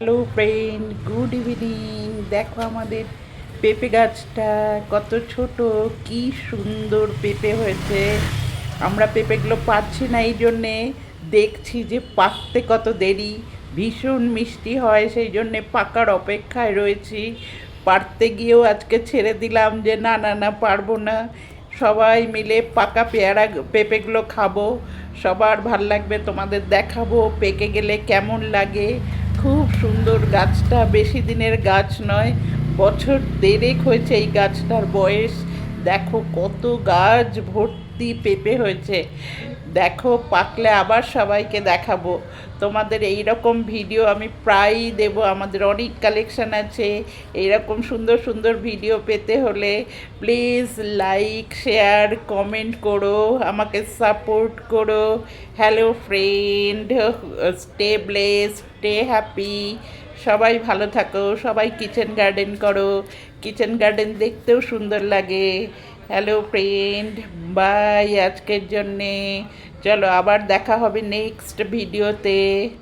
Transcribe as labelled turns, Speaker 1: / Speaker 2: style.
Speaker 1: Hello friend, good evening. দেখো আমাদের পেঁপে গাছটা কত ছোট, কি সুন্দর পেঁপে হয়েছে। আমরা পেঁপেগুলো পাচ্ছি না, এই জন্যে দেখছি যে পাকতে কত দেরি। ভীষণ মিষ্টি হয়, সেই জন্যে পাকার অপেক্ষায় রয়েছি। পারতে গিয়েও আজকে ছেড়ে দিলাম যে না না না, পারবো না। সবাই মিলে পাকা পেঁপেগুলো খাবো, সবার ভাল লাগবে, তোমাদের দেখাবো পেকে গেলে কেমন লাগে। খুব সুন্দর গাছটা, বেশি দিনের গাছ নয়, বছর দেড়েক হয়েছে এই গাছটার বয়স। দেখো কত গাছ ভর্তি পেঁপে হয়েছে। দেখো পাকলে আবার সবাইকে দেখাবো। তোমাদের এই রকম ভিডিও আমি প্রায়ই দেব, আমাদের অনেক কালেকশন আছে। এইরকম সুন্দর সুন্দর ভিডিও পেতে হলে প্লিজ লাইক, শেয়ার, কমেন্ট করো, আমাকে সাপোর্ট করো। Hello friend, stay blessed, stay happy. সবাই ভালো থাকো, সবাই কিচেন গার্ডেন করো, কিচেন গার্ডেন দেখতেও সুন্দর লাগে। হ্যালো ফ্রেন্ড, বাই আজকের জন্যে। চলো আবার দেখা হবে নেক্সট ভিডিওতে।